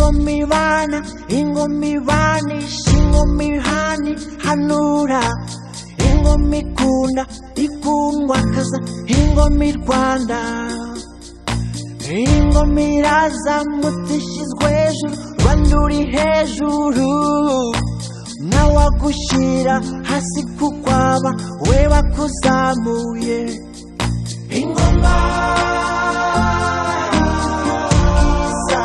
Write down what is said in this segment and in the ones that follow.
ingoma ibana ingoma ibanisha ingoma ihani hanura ingoma ikunda ikundwa kaza ingoma i Rwanda ingoma iraza mutishizwe hejuru Rwanda uri hejuru nawe agushyira hasi kukwaba we bakuzamuye ingoma isa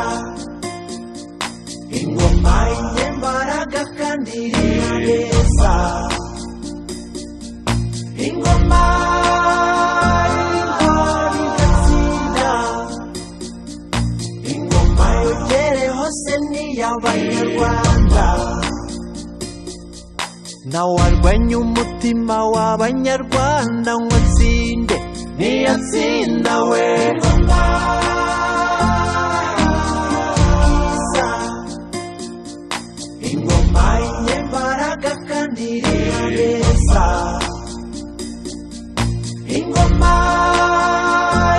ingoma inyembaraga kandi iriheza ingoma intwari igatsinda ingoma yogere hose ni iy'Abanyarwanda nawe warwanya umutima w'Abanyarwanda ngo atsinde niyatsinda we ingoma isa ingoma inyembaraga kandi iriheza ingoma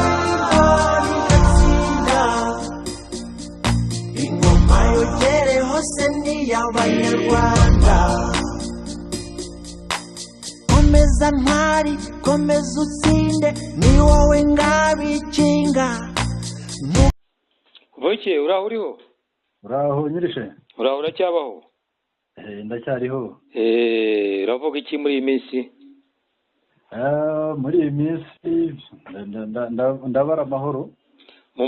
intwari igatsinda ingoma yogere hose ni iy'Abanyarwanda komeza ntwari komeza utsinde ni wowe ngabikinga Voke uraho uriho uraho nyirishe uraho uracyabaho ndacyariho uravuga iki muri iyi minsi muri iyi minsi ndabara amahoro mu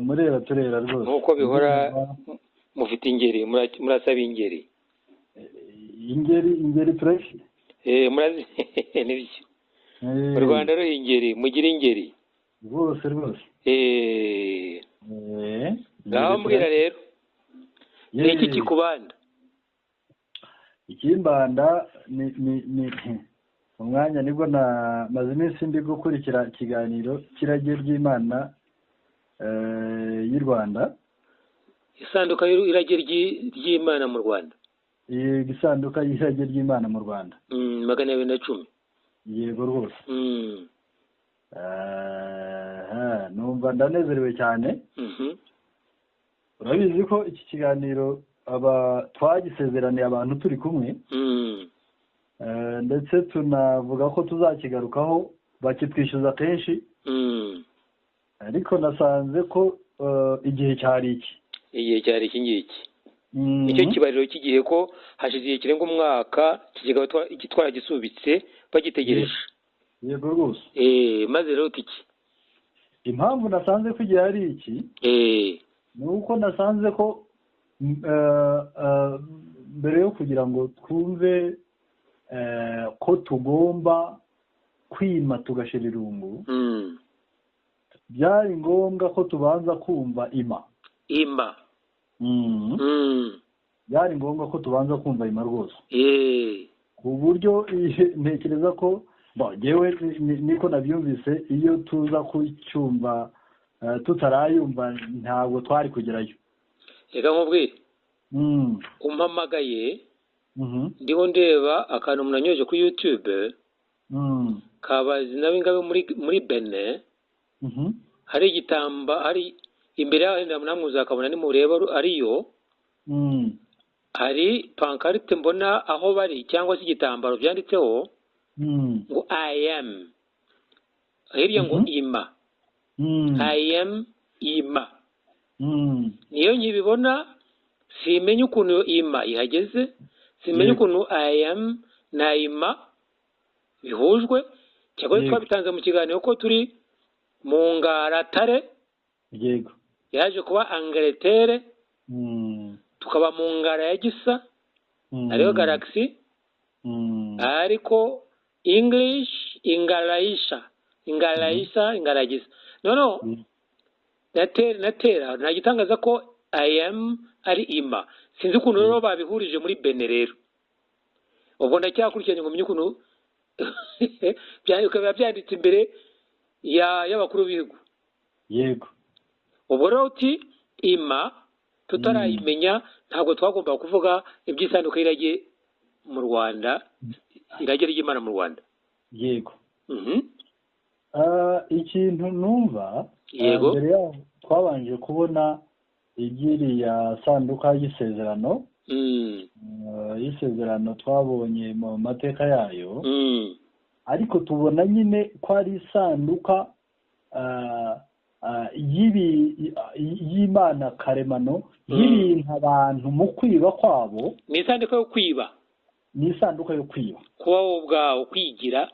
murera turera rwose nkuko bihora mufite ingeri murasaba ingeri ingeri turashye murazi nibyo mu Rwanda rero ingeri mugira ingeri rwose ngaho mbwira rero iki kikubanda ikimbanda ni umwanya nibwo maze iminsi ndi gukurikira ikiganiro kirage ry'Imana y'u Rwanda isanduka irage ry'Imana mu Rwanda igisanduka y'irage ry'Imana mu Rwanda 210 yego rwose numva ndanezerewe cyane urabizi ko iki kiganiro twagisezeraniye abantu turi kumwe ndetse tunavuga ko tuzakigarukaho bakitwishyuza kenshi ariko nasanze ko igihe cyari iki ngiki nicyo kibariro cy'igihe ko hashize igihe kirenga umwaka kigaba twaragisubitse bagitegereje yego rwose maze rero iki impamvu nasanze ko igihe ari iki ni uko nasanze ko mbere yo kugira ngo twumve ko tugomba kwima tugashira irungu byari ngombwa ko tubanza kumva ima byari ngombwa ko tubanza kumva ima rwose ku buryo ntekereza ko yewe niko nabyumvise iyo tuza kucyumva tutarayumva ntabwo twari kugerayo reka nkubwire umpamagaye ndiho ndeba akantu umuntu anyoje kuri YouTube kabazi nawe ngabe muri Benin hari igitamba hari imbere yaho namwe uzakabona ni mureba ariyo hari pankarite mbona aho bari cyangwa se igitambaro byanditseho ngo I am hirya ngo ima I am ima niyo nkibibona simenye ukuntu ima ihageze simenye ukuntu I am na ima bihujwe cyangwa twabitanze mu kiganiro ko turi mu ngaratare yego yaje kuba Angleterre tukaba mu ngara ya Gisa ariyo Galaxy ariko English Ingalaisha Ingalagisa no natera nagitangaza ko I am ari ima sinzi ukuntu rero babihurije muri Benin rero ubwo ndacyakurikiranye ngo menye ukuntu byanditse imbere y'abakuru b'ibihugu yego ubwo rero uti ima tutarayimenya ntabwo twagomba kuvuga iby'isanduka y'irage mu Rwanda irage ry'Imana mu Rwanda yego ikintu numva yego twabanje kubona igiriya sanduka y'isezerano y'isezerano twabonye mu mateka yayo, ariko tubona nyine ko ari isanduka y'Imana karemano y'ibintu abantu mu kwiba kwabo. Ni isanduka yo kwiba, ni isanduka yo kwiba kuba wowe ubwawe kwigira.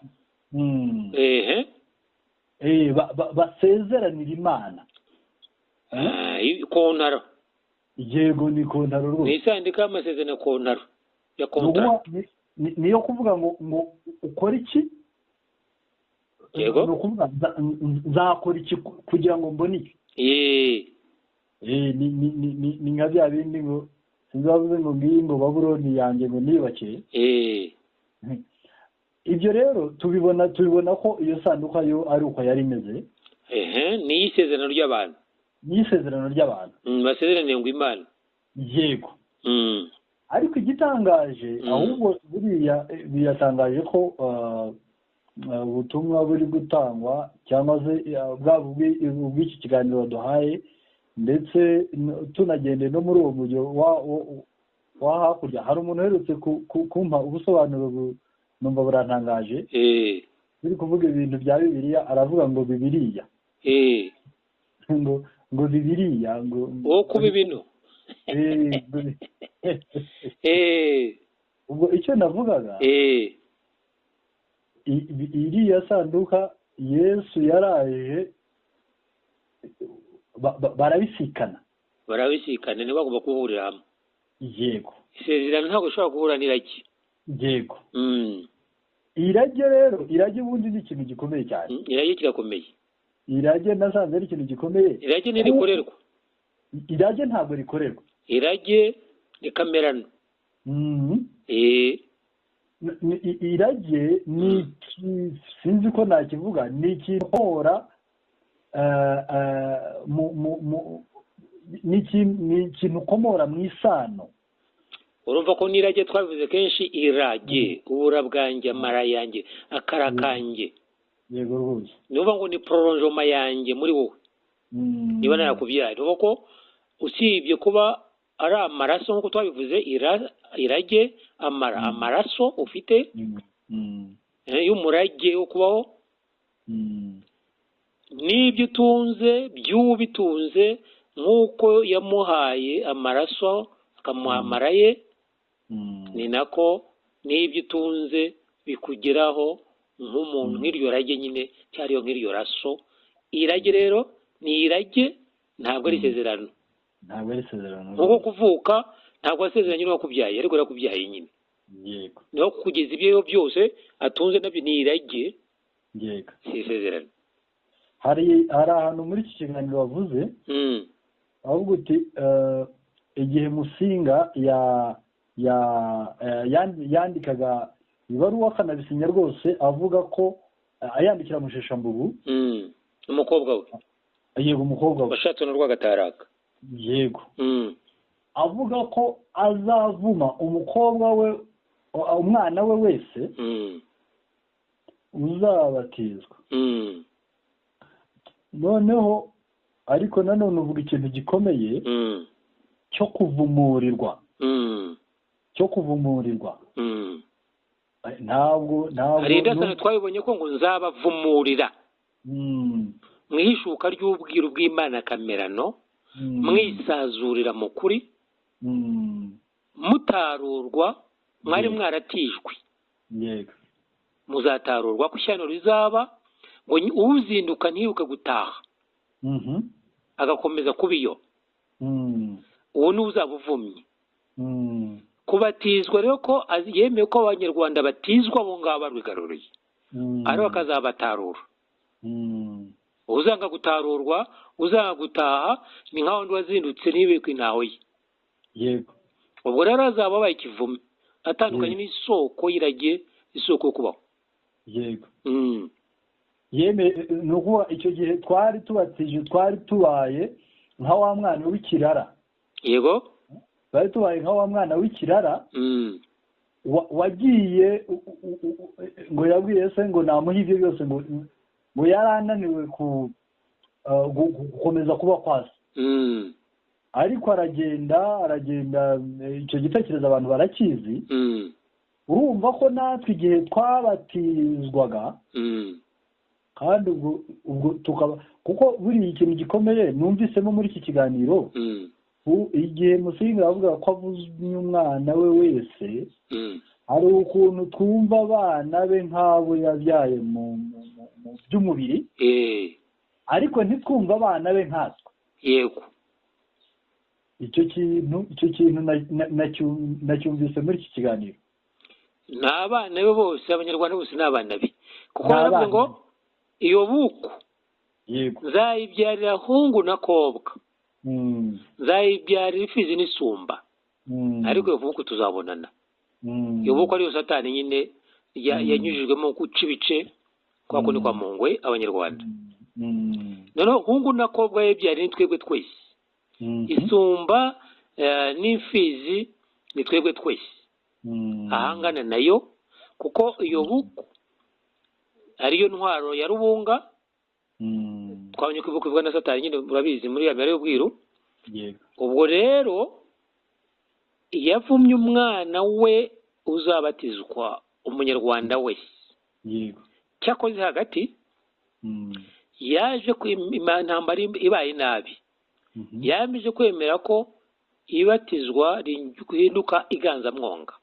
Basezeranira Imana kontaro. Yego, ni kontaro rwose. Ni isanduka y'amasezerano kontaro ya kontaro. Niyo kuvuga ngo ukora iki? Yego. No kuvuga nzakora iki kugira ngo mbone iki? Ni nka bya bindi ngo sinzavuze ngo ngiyi ngo Babuloni yanjye ngo nibake. Ibyo rero tubibona ko iyo sanduka yo ari uko yari imeze. Ni isezerano ry'abantu. Ni isezerano ry'abantu. Basezeraniye ngo Imana. Yego. Ariko igitangaje ahubwo buriya biratangaje ko ubutumwa buri gutangwa cyangwa se bw'iki kiganiro duhaye, ndetse tunagende no muri uwo mujyo wa hakurya. Hari umuntu uherutse kumpa ubusobanuro numva burantangaje. Biri kuvuga ibintu bya Bibiliya, aravuga ngo Bibiliya ngo Bibiliya ngo wo kuba ibintu. ubwo icyo navugaga, iriya sanduka Yesu yaraje barabisikana niba bagomba kuhurira hamwe. Yego. Isezerano ntabwo ushobora guhura n'irage. Yego. Irage rero, irage ubundi ni ikintu gikomeye cyane. Irage kirakomeye. Irage nasanze ari ikintu gikomeye. Irage ntirikorerwa. Irage ntabwo rikorerwa. Irage ni kamerano. Irage ni sinzi ko nakivuga, ni ikintu ni ikintu ukomora mu isano. Urumva ko n'irage twabivuze kenshi, irage, ubura bwanjye, amara yanjye, akara kanjye. Yego rwose. Nuvuga ngo ni prolongement yanjye muri wowe. Niba narakubyaye, nuvuga ko usibye kuba ari amaraso nk'uko twabivuze, irage, amaraso ufite y'umurage wo kubaho, n'ibyo utunze by'ubitunze nk'uko yamuhaye amaraso akamuha amara ye, ni nako n'ibyo utunze bikugeraho nk'umuntu nk'iryo rage nyine, cyariyo nk'iryo raso. Irage rero ni irage, ntabwo ari isezerano. Ntabwo ari isezerano. Nkuko kuvuka ntabwo asezeranye n'uwakubyaye, ariko yarakubyaye nyine. Yego. Niho kugeza ibyo byose atunze nabyo ni irage. Yego. Si isezerano. Hari ahantu muri iki kiganiro wavuze ahubwo uti igihe Musinga yandikaga ibaruwa akanabisinya rwose, avuga ko ayandikira Musheshambugu, umukobwa we. Yego, umukobwa we washatse na Rwagataraka. Yego. Avuga ko azavuma umukobwa we, umwana we wese uzabatizwa. Noneho ariko nanone uvuga ikintu gikomeye cyo kuvumurirwa. Ntabwo hari indasano twabibonye ko ngo nzabavumurira mu ihishuka ry'ubwiru bw'Imana kamerano, mwisazurira mu kuri, mutarurwa, mwari mwaratijwe. Yego. Muzatarurwa ku ishyano rizaba, ngo uzinduka ntibuke gutaha agakomeza kuba iyo. Uwo ni uzaba uvumye. Kubatizwa rero ko yemeye ko Abanyarwanda batizwa abo ngabo barwigaruriye, ariho akazabatarura. Uzanga gutarurwa, uzanga gutaha, ni nka wundi wazindutse ntibikwe intaho ye. Yego. Ubwo rero azaba abaye ikivume, atandukanye n'isoko y'irage, isoko yo kubaho. Yego. Ni ukuvuga icyo gihe twari tubatije, twari tubaye nka wa mwana w'ikirara. Yego. Twari tubaye nka wa mwana w'ikirara wagiye ngo yabwiye se ngo namuha ibyo byose, ngo yarananiwe gukomeza kuba kwasi ariko aragenda icyo gitekerezo abantu barakizi urumva ko natwe igihe twabatizwaga kandi ubwo tukaba kuko buriya ikintu gikomeye numvisemo muri iki kiganiro igihe Musinga avuga ko avuzwe umwana we wese hari ukuntu twumva abana be nk'abo yabyaye mu by'umubiri ariko ntitwumva abana be nkatwe yego icyo kintu nacyumvise muri iki kiganiro ni abana be bose abanyarwanda bose ni abana be kuko baravuze ngo iyo buku nzayibyarira hungu na kobwa nzayibyarira ifizi n'isumba ariko iyo buku tuzabonana iyo buku ariyo satani nyine yanyujijwemo guca ibice kwa kundi kwa mungwe abanyarwanda noneho hungu na kobwa yabyarira ni twebwe twese isumba n'imfizi ni twebwe twese ahangana nayo kuko iyo buku ariyo ntwaro ya rubunga twabonye ko ivuka ivuga na satani nyine murabizi muri ya mbere y'ubwiru ubwo rero yavumye umwana we uzabatizwa umunyarwanda wese cyakoze hagati yaje intambara ibaye nabi yamije kwemera ko ibatizwa rihinduka iganzamwonga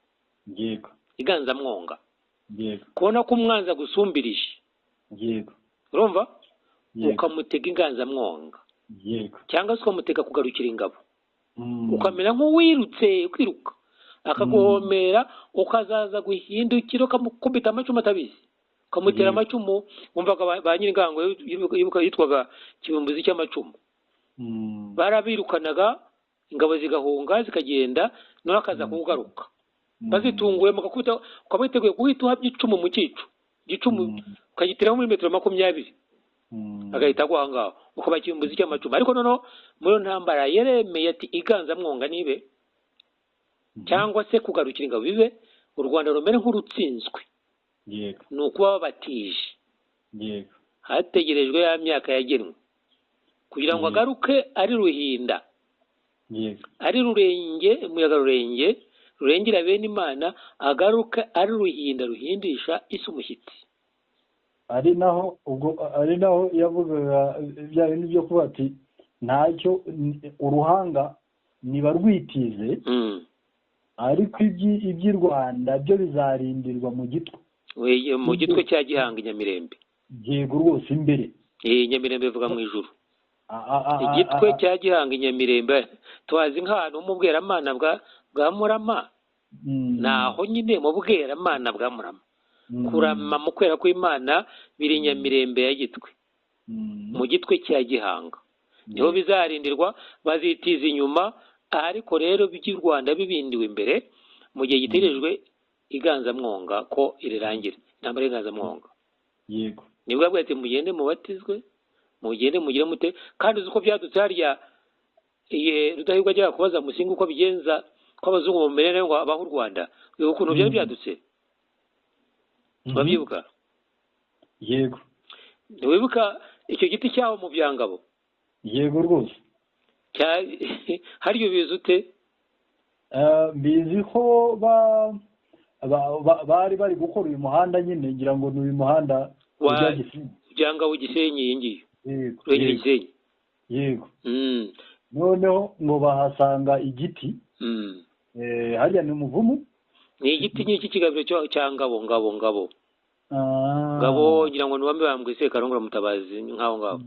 kubona ko umwanzi agusumbirije urumva ukamutega inganzamwonga cyangwa se ukamutega kugarukira ingabo ukamera nk'uwirutse ukiruka akaguhomera ukazaza guhindukira ukamukubita amacumu atabizi ukamutera amacumu wumvaga ba nyir'ingango yitwaga kibumbuzi cy'amacumu barabirukanaga ingabo zigahunga zikagenda noneho akaza kugaruka bazitunguye mugakubita ukaba witeguye guhita uhabya icumu mu cyicu igicumu ukagiteraho muri metero 20 agahita agwa aho ngaho ukaba kibumbuzi cy'amacumu ariko noneho muri iyo ntambara yaremeye ati iganzamwonga nibe cyangwa se kugarukira ingabo bibe u Rwanda rumere nk'urutsinzwe ni ukuba babatije hategerejwe ya myaka yagenwe kugira ngo agaruke ari ruhinda ari rurenge umuyaga rurengera bene Imana agaruke ari ruhinda ruhindisha isi umushyitsi ari naho yavugaga bya bintu byo kuba ati ntacyo uruhanga niba rwitize ariko iby'i Rwanda byo bizarindirwa mu gitwe cya Gihanga Nyamirembe yego rwose imbere Nyamirembe bivuga mu ijuru igitwe cya Gihanga Nyamirembe twazi nk'ahantu mu bweramana bwa Murama naho nyine mu bweramana bwa Murama kurama mu kwera kw'Imana biri Nyamirembe ya gitwe mu gitwe cya Gihanga niho bizarindirwa bazitiza inyuma ariko rero by'i Rwanda bibindiwe imbere mu gihe gitegerejwe iganzamwonga ko irirangira intambara y'iganzamwonga yego nibwo bwa ati mugende mubatizwe mugende mugire mute kandi uzi uko byadutse harya Rudahigwa ajya kubaza Musinga uko bigenza ko abazungu bamumerera ngo abaho u Rwanda uyu ukuntu byari byadutse babyibuka yego ntiwibuka icyo giti cyaho mu byangabo yego rwose haryo bizi ute bizi ko bari gukora uyu muhanda nyine ngira ngo ni uyu muhanda byangabo Gisenyi iyi ngiyi urengera Gisenyi yego noneho ngo bahasanga igiti harya ni umuvumu ni igiti nyiki kigabiro cya ngabo ngira ngo niwambe bambwe se Karongora Mutabazi nk'aho ngaho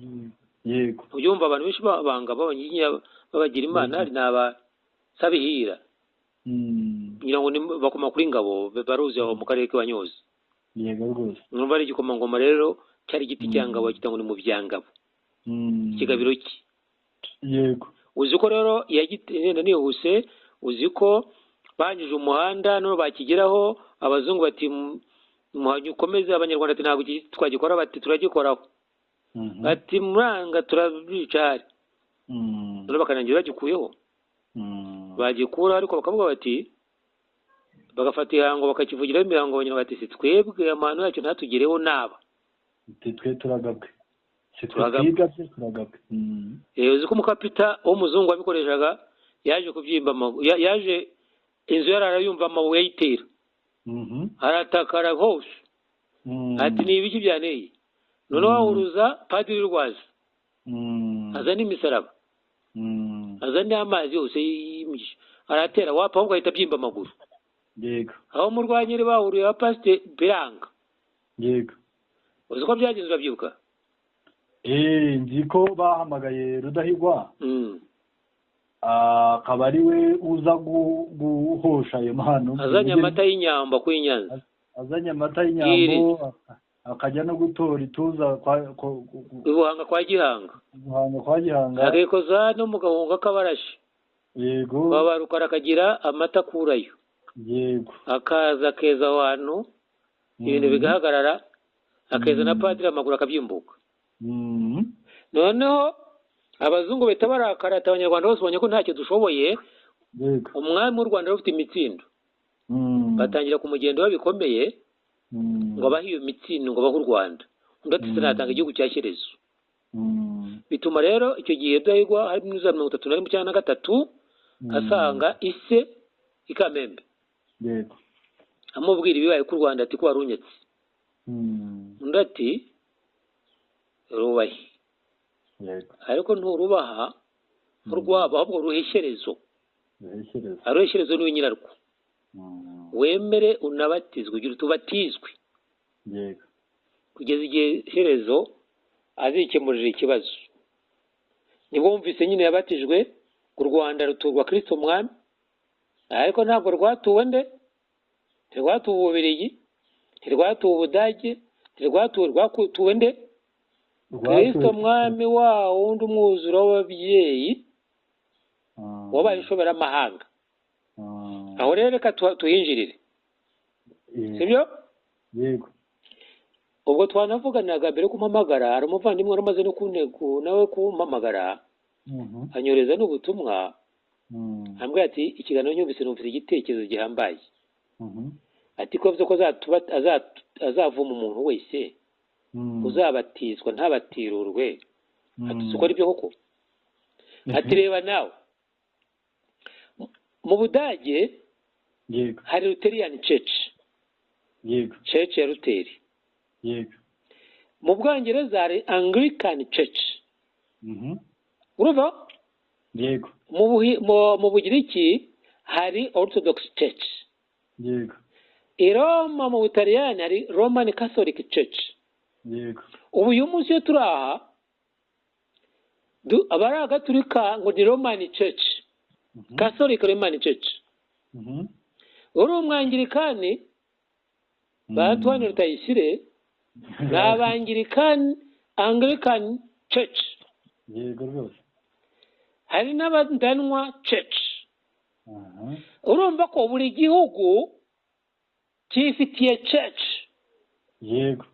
yego ubyumva abantu benshi banga babagira Imana hari n'abasabihira ngira ngo bakoma kuri ngabo baruzi aho mu karere k'Ibanyozi yego rwose numva ari igikomangoma rero cyari igiti cya ngabo kitangwa ni mu byangabo ikigabiro ki yego uzi ko rero yagitenda nihuse uzi ko banyuje umuhanda none bakigeraho abazungu bati ukomeze abanyarwanda ati ntabwo twagikora bati turagikoraho bati muranga turabicari none bakanangira bagikuyeho bagikura ariko bakavuga bati bagafata ihango bakakivugiraho imihango abanyarwanda bati si twebwe amahano yacyo ntatugereho naba twe turagabwe turagapfa. Uzi ko umukapita w'umuzungu wabikoreshaga yaje kubyimba yaje inzu yararayumva amabuye yitera aratakara hose ati ni ibiki byaneye noneho wahuruza padiri rwaza azana imisaraba azana amazi yose yimisha aratera wapfa ahubwo ahita abyimba amaguru yego aho murwanyire bahuriye wa pasite biranga yego uzi ko byagenze urabyibuka nzi ko bahamagaye Rudahigwa akaba ari we uza guhosha ayo mahano azanye amata y'inyamba ku Nyanza azanye amata y'inyambo akajya no gutora ituza Buhanga kwa Gihanga agekoza no mugahunga kabarashi yego babaruka akagira amata kurayo yego akaza keza abantu ibintu bigahagarara akeza na padiri amaguru akabyimbuka noneho abazungu bita barakarata abanyarwanda bose babonye ko ntacyo dushoboye umwami w'u Rwanda rufite imitsindo batangira kumugenda babikomeye ngo abahe iyo mitsindo ngo bahe u Rwanda undi ati sinatanga igihugu cya Shyerezo bituma rero icyo gihe Rudahigwa hari muri za 1933 asanga ise ikamembe amubwira ibibaye ku Rwanda ati ko warunyetse undi ati rubahe ariko nturubaha urwabo ahubwo ruheshyerezo aruheshyerezo niwe nyirarwo wemere unabatizwe ugira utubatizwe kugeza igihe Shyerezo azikemurira ikibazo nibumvise nyine yabatijwe u Rwanda ruturwa Kristo mwami ariko ntabwo rwatuwe nde ntirwatuwe Ububiligi ntirwatuwe Ubudage ntirwatuwe nde Kristo mwami wa wundi umwuzuro w'ababyeyi wabaye ishoberamahanga aho rero reka tuhinjirire sibyo yego ubwo twanavuganaga mbere kumpamagara hari umuvandimwe wari umaze no kuntego nawe kumpamagara anyoreza n'ubutumwa ambwira ati ikiganiro nyumvise numvise igitekerezo gihambaye ati ko avuze ko azavuma umuntu wese uzabatizwa ntabatirurwe ati uko ari byo koko ati reba nawe mu Budage hari Lutheran Church Church ya Luteri mu Bwongereza hari Anglican Church urumva mu Bugiriki hari Orthodox Church i Roma mu Butaliyani hari Roman Catholic Church ubu uyu munsi iyo turi aha abari agaturika ngo ni Roman Church Catholic Roman Church uri umwangirikani Antoine Rutayisire ni abangirikani Anglican Church hari n'abadanwa Church urumva ko buri gihugu cyifitiye Church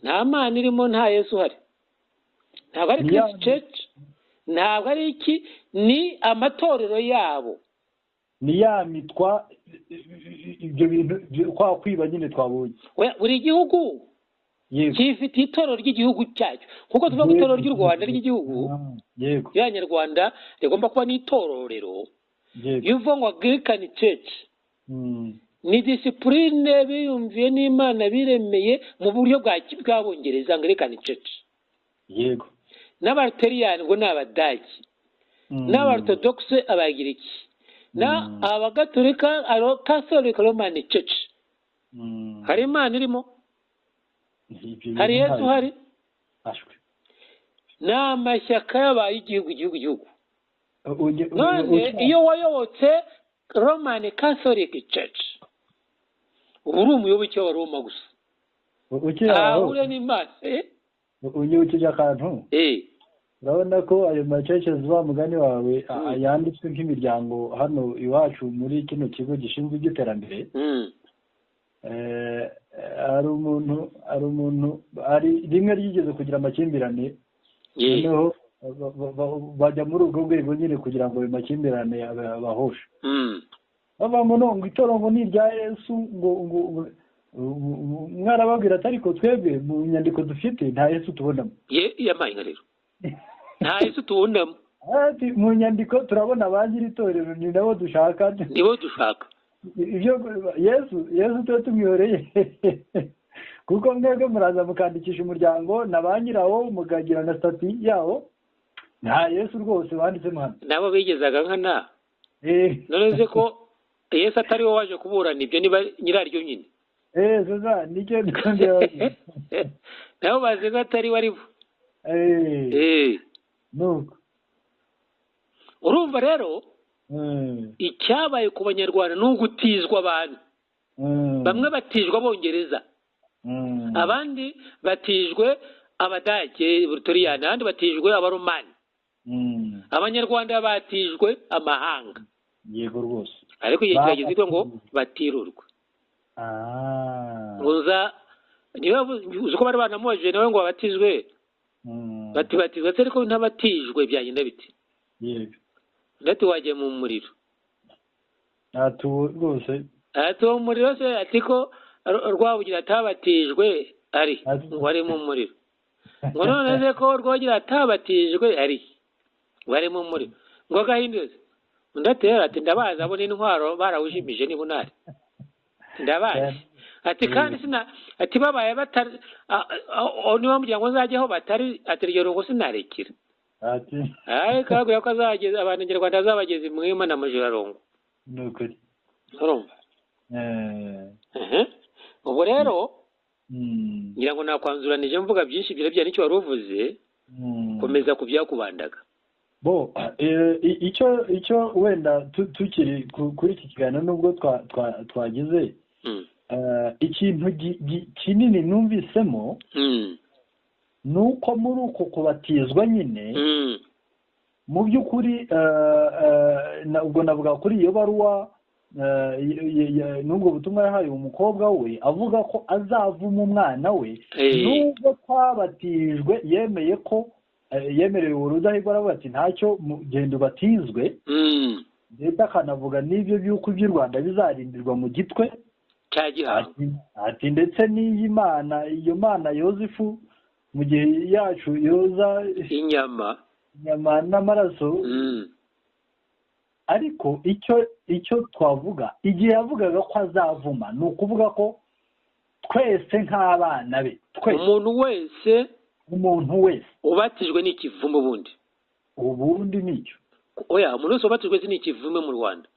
nta mana irimo nta Yesu uhari ntabwo ari Christ Church ntabwo ari iki ni amatorero yabo ni ya mitwa ibyo bintu kwa kwiba nyine twabonye buri gihugu cyifitiye itorero ry'igihugu cyacyo kuko tuvuga ko itorero ry'u Rwanda ry'igihugu y'Abanyarwanda rigomba kuba n'itororero iyo uvuga ngo Anglican Church ni disipurine biyumviye n'Imana biremeye mu buryo bw'Abongereza Anglican Church n'Abaluteriyani ngo ni Abadage n'Abarthodoxe Abagiriki Abagatolika Catholic Roman Church hari Imana irimo hari Yesu hari ni amashyaka yabaye igihugu none iyo wayobotse Roman Catholic Church ubu uri umuyoboke wa Roma gusa ahure n'Imana unyibukije akantu urabona ko ayo macecezi wa mugani wawe yanditswe nk'imiryango hano iwacu muri kino kigo gishinzwe iby'iterambere hari umuntu rimwe ryigeze kugira amakimbirane noneho bajya muri ubwo rwego nyine kugira ngo ayo makimbirane abahoshe bavuga ngo itorongo ni irya Yesu ngo mwarababwira ati ariko twebwe mu nyandiko dufite nta Yesu tubonamo yampaye nka rero nta Yesu tubonamo. Mu nyandiko turabona ba nyiri itorero ni nabo dushaka. Nibo dushaka. Ibyo Yesu tuba tumwiyoreye. Kuko mwebwe muraza mukandikisha umuryango na ba nyirawo mukagira na stati yawo. Nta Yesu rwose banditsemo hano. Nabo bigezaga nkana. None se ko Yesu atari wo waje kuburana ibyo niba nyiraryo nyine. Sasa nicyo ndikondera. Nabo bazi ko atari wari bo. Nuko. Urumva rero icyabaye ku banyarwanda ni ugutizwa abantu. Bamwe batijwe Abongereza, abandi batijwe Abadage, Burutoriyani, abandi batijwe Abaromani. Abanyarwanda batijwe amahanga. Yego rwose. Ariko igihe kirageze ngo batirurwe. Niba uzi ko bari banamubajije nawe ngo babatizwe, batizwe ariko ntabatijwe byagenda biti. Yego. Ndati wagiye mu muriro. Rwose. Mu muriro se ati ko Rwabugira atabatijwe ari wari mu muriro. Ngo none se ko Rwabugira atabatijwe ari wari mu muriro. Ngo gahinduze. Ndatera ati ndabaza abo n'intwaro barawujimije ni bunari. Ndabazi. Ati kandi ati babaye batari niba mugira ngo nzajyeho batari atiryo ngo sinarekira. Ati kaguye ko azageza abantu Nyarwanda azabageza imwima na Mujirarongo. Nukuri. Urumva? Ubwo rero ngira ngo nakwanzuranije mvuga byinshi birebye n'icyo wari uvuze, komeza kubyakubandaga. Icyo wenda tukiri kuri iki kiganiro nubwo twagize ikintu kinini numvisemo nuko muri uko kubatizwa nyine mu by'ukuri ubwo navuga kuri iyo baruwa nubwo butumwa yahaye umukobwa we avuga ko azavuma umwana we nubwo twabatijwe yemeye ko yemerewe urudahigwa aravuga ati ntacyo genda ubatizwe ndetse akanavuga n'ibyo by'uko iby'u Rwanda bizarindirwa mu gitwe cya Gihanga. Ati ndetse n'iyi Mana, iyo Mana Yozefu mu gihe yacu yoza inyama n'amaraso. Ariko icyo twavuga igihe yavugaga ko azavuma ni ukuvuga ko twese nk'abana be, umuntu wese ubatijwe n'ikivume ubundi nicyo umuntu wese ubatijwe n'ikivume mu Rwanda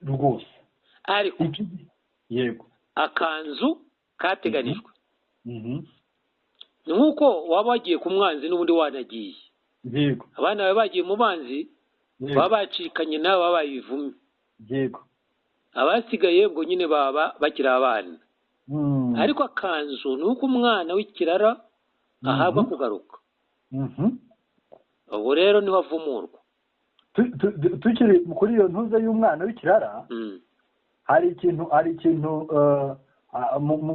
rwose. Ariko yego akanzu kateganijwe nuko waba wagiye ku mwanzi n'ubundi wanagiye. Yego. Abana bawe bagiye mu banzi baba bacikanye nawe babaye ibivume. Yego. Abasigaye ngo nyine baba bakira abana. Ariko akanzu nuko umwana w'ikirara ahabwa kugaruka. Ubwo rero niho avumurwa. Tukiri kuri iyo ntuze y'umwana w'ikirara hari ikintu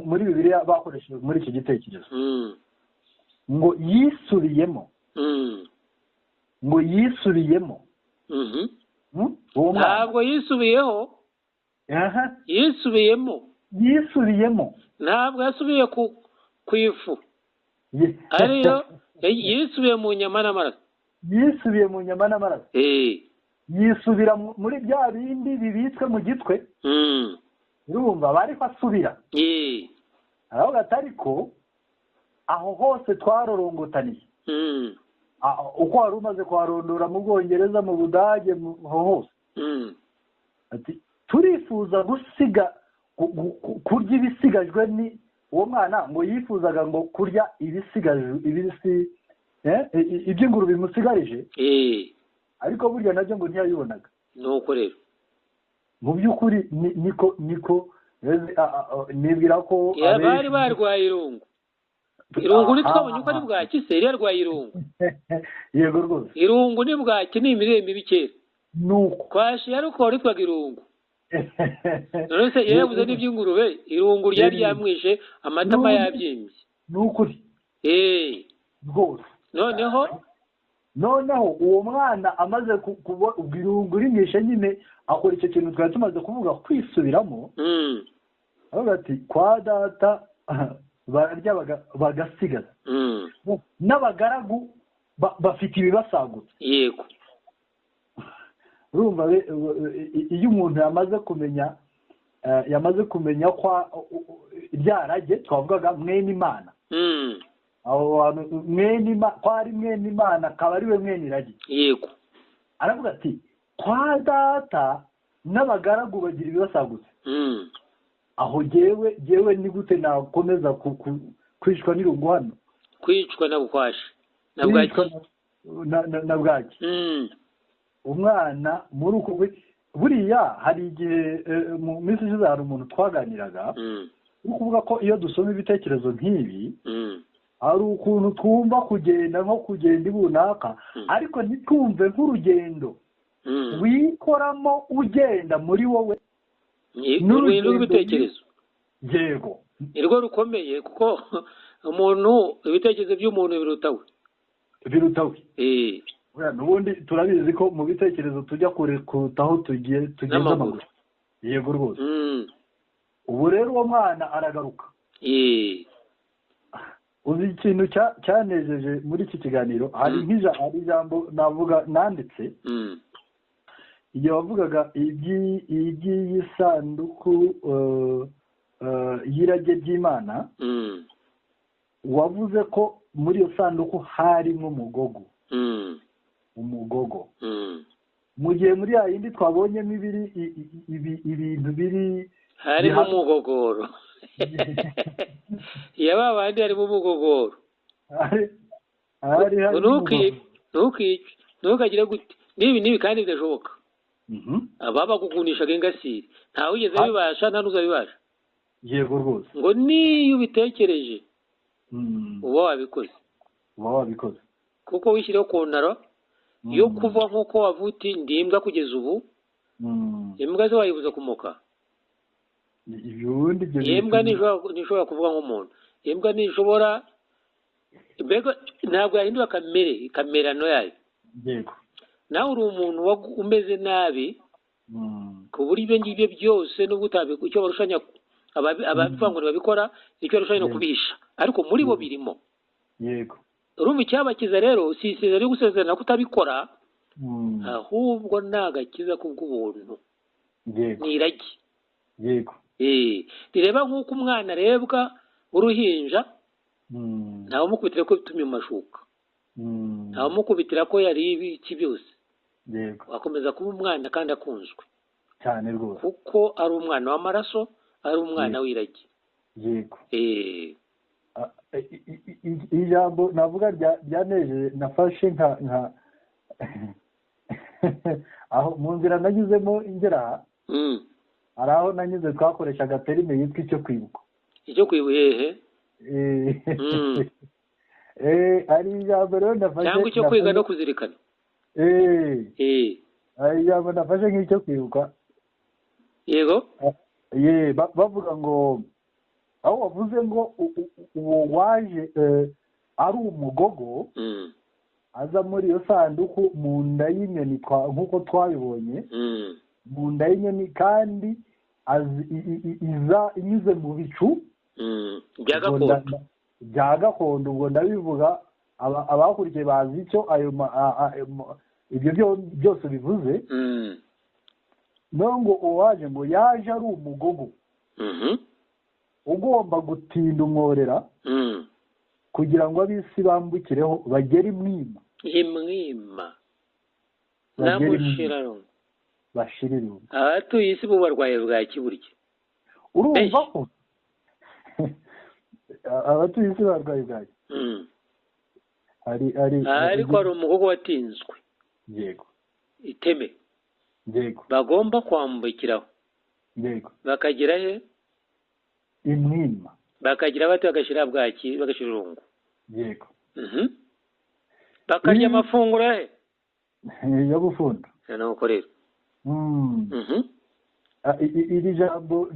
muri Bibiliya bakoresheje muri iki gitekerezo ngo yisubiyemo ntabwo yisubiyeho yisubiyemo ntabwo yasubiye ku ifu ariyo yisubiye mu nyama n'amaraso yisubira muri bya bindi bibitswe mu gitwe. Urumva bari asubira aravuga ati ariko aho hose twarorongotaniye uko wari umaze kuharondora mu Bwongereza, mu Budage, aho hose ati turifuza gusiga kurya ibisigajwe ni uwo mwana ngo yifuzaga ngo kurya iby'ingurube bimusigarije ariko burya nabyo ngo ntiyabibonaga. Nuko rero mu by'ukuri niko nibwira ko bari barwaye irungu ntitwabonye uko ari bwaki se yari yarwaye irungu. Yego rwose irungu ni bwaki ni imirire mibi kera nuko kwashi yari uko witwaga irungu. None se yarabuze n'iby'ingurube irungu ryari ryamwishe amatama yabyimbye. Nukuri rwose noneho uwo mwana amaze kuba irungu rimwishe nyine akora icyo kintu twari tumaze kuvuga kwisubiramo. Avuga ati kwa data bararya bagasigaza n'abagaragu bafite ibibasagutse. Yego. Urumva iyo umuntu yamaze kumenya kwa ryarage twavugaga mwene Imana. Aho hantu kwa ari mwene Imana akaba ari we mwene irage. Yego. Aravuga ati kwa data n'abagaragu bagira ibibasagutse. Aho jewe ni gute nakomeza kwicwa n'irungu hano? Kwicwa na bukwashi na bwaki. Umwana muri uko buriya hari igihe mu minsi ishize hari umuntu twaganiraga uri kuvuga ko iyo dusoma ibitekerezo nk'ibi hari ukuntu twumva kugenda nko kugenda ibunaka ariko ntitwumve nk'urugendo wikoramo ugenda muri wowe n'urugendo rw'ibitekerezo. Yego, nirwo rukomeye kuko umuntu ibitekerezo by'umuntu birutawe. N'ubundi turabizi ko mu bitekerezo tujya kure kurutaho tugeze amaguru. Yego rwose. Ubu rero uwo mwana aragaruka. Uzi ikintu cyanejeje muri iki kiganiro hari ijambo navuga nanditse igihe wavugaga iby'iyi sanduku y'irage ry'Imana, wavuze ko muri iyo sanduku harimo umugogo. Mu gihe muri ya yindi twabonyemo ibintu biri harimo umugogoro. Yaba bandi harimo umugogoro. Ntukagire gute nibi kandi bidashoboka. Ababa kugunisha gengasiri nta wigeze bibasha nta n'uzabibasha. Yego rwose. Ngo niyo ubitekereje uba wabikoze kuko wishyiriyeho kontaro yo kuva nk'uko wavuti ndimbwa kugeza ubu imbwa zo wayibuza kumoka. Imbwa ntishobora kuvuga nk'umuntu. Imbwa ntishobora mbega ntabwo yahindura kamerano yayo. Yego. Nawe uri umuntu umeze nabi ku buryo ibyo ngibyo byose nubwo utabikora icyo barushanya abavuga ngo babikora icyo barushanya no kubisha ariko muri bo birimo. Yego. Urumva icyabakiza rero si isezerano ryo gusezerana kutabikora ahubwo ni agakiza k'ubw'ubuntu. Yego. Ni iragi. Yego. Rireba nk'uko umwana arebwa uruhinja ntawe umukubitira ko bitumye mu mashuka, ntawe umukubitira ko yari iki byose. Yego. Wakomeza kuba umwana kandi akunzwe cyane rwose kuko ari umwana w'amaraso, ari umwana w'iragi. Yego. Ijambo navuga ryaneje nafashe nka aho mu nzira nanyuzemo ingera hari aho nanyuze twakoreshaga terime yitwa icyo kwibuka. Icyo kwibuka ari ijambo rero nafashe cyangwa icyo kwiga no kuzirikana. Ari ijambo nafashe nk'icyo kwibuka. Yego. Bavuga ngo aho wavuze ngo uwo waje ari umugogo aza muri iyo sanduku mu nda y'inyoni nk'uko twabibonye mu nda y'inyoni kandi iza inyuze mu bicu bya gakondo. Ubwo ndabivuga abakurikiye bazi icyo ibyo byose bivuze. Ngo uwaje ngo yaje ari umugogo ugomba gutinda umworera kugira ngo ab'isi bambukireho bagere imwima bashire irungu. Abatuye isi bo barwaye bwaki burya. Urumva ko abatuye isi barwaye bwaki. Ariko hari umugogo watinzwe. Yego. Iteme. Yego. Bagomba kwambukiraho. Yego. Bakagera he? Imwima. Bakagira bati bagashira bwaki bagashira irungu. Yego. Bakarya amafunguro he? Yo gufunda. Nuko rero. Iri jambo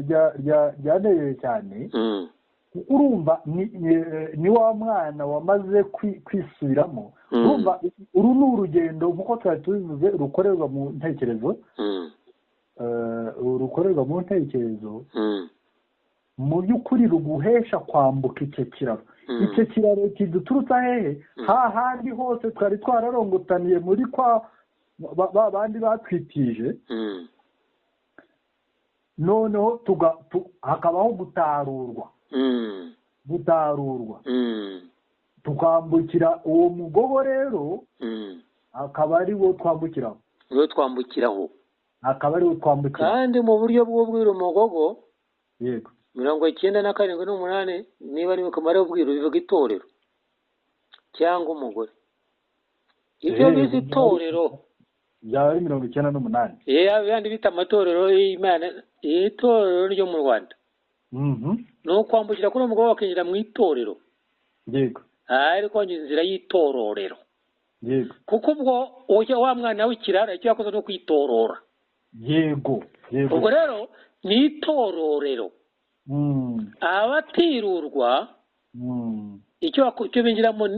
ryaneye cyane. Urumva ni wa mwana wamaze kwisubiramo. Urumva uru ni urugendo nk'uko twari tubivuze rukorerwa mu ntekerezo. mu by'ukuri ruguhesha kwambuka icyo kiraro. Icyo kiraro kiduturutsa hehe? Hahandi hose twari twararongotaniye muri kwa bandi batwitije. Noneho hakabaho gutarurwa. Tukambukira uwo mugogo rero, akaba ari wo twambukiraho. Akaba ari wo twambukiraho. Kandi mu buryo bw'ubwiru umugogo, yego, 97 n'umunani, niba ari kumara ubwiru bivuga itorero cyangwa umugore. Ibyo bizi itorero byaba ari 98. Yandi bita amatorero y'Imana, itorero ryo mu Rwanda. No kwambukira kuri umugabo bakinjira mu itorero. Yego. Ariko inzira y'itororero. Yego. Kuko ubwo ujya wa mwana w'ikirara icyo yakoze no kwitorora. Yego. Ubwo rero ni itororero. Abatirurwa icyo binjiramo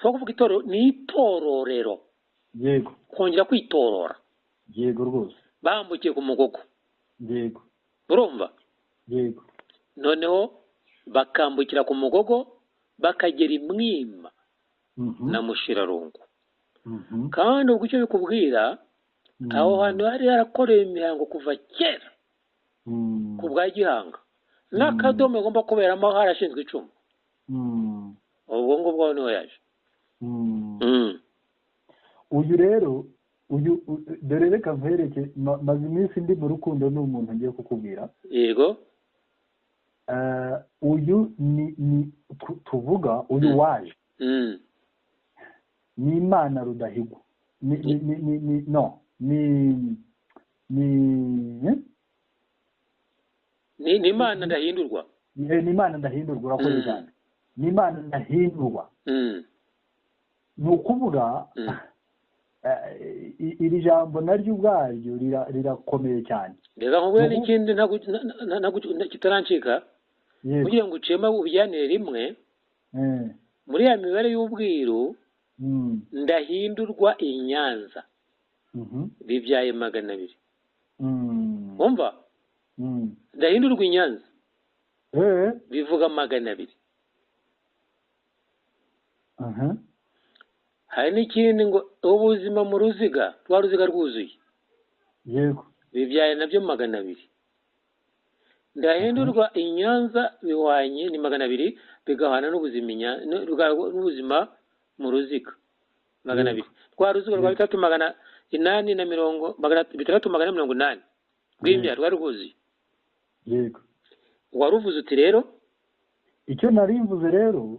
cyo kuvuga itorero ni itororero. Yego. Kongera kwitorora. Yego rwose. Bambukiye ku mugogo. Yego. Urumva? Yego. Noneho bakambukira ku mugogo bakagera Imwima na Mushirarungu. Kandi ubwo icyo bikubwira, aho hantu hari harakorewe imihango kuva kera ku bwa Gihanga. N'akadomo agomba kuberamo harashinzwe icumu. Ubwo ngubwo niho yaje. Uyu rero, dore reka mvereke, maze iminsi ndi mu rukundo n'umuntu ngiye kukubwira. Yego. Uyu ni tuvuga, uyu waje ni Imana Rudahigwa. Ni Imana ndahindurwa. Ni Imana ndahindurwa, urakoze cyane. Ni Imana ndahindurwa. Ni ukuvuga, iri jambo naryo ubwaryo rirakomeye cyane. Reka nkubwire n'ikindi kitarancika, kugira ngo ucema ubijyanire rimwe, muri ya mibare y'ubwiru, ndahindurwa i Nyanza bibyaye 200. Umva? Ndahindurwa i Nyanza bivuga 200. Hari n'ikindi ngo ubuzima mu ruziga, rwa ruziga rwuzuye. Yego. Bibyaye nabyo 200. Ndahindurwa i Nyanza bihwanye ni 200, bigahana n'ubuzima mu ruziga 200. Rwa ruziga rwa 3,880 rw'ibya rwa rwuzuye. Yego. Waruvuze uti rero icyo narimvuze rero,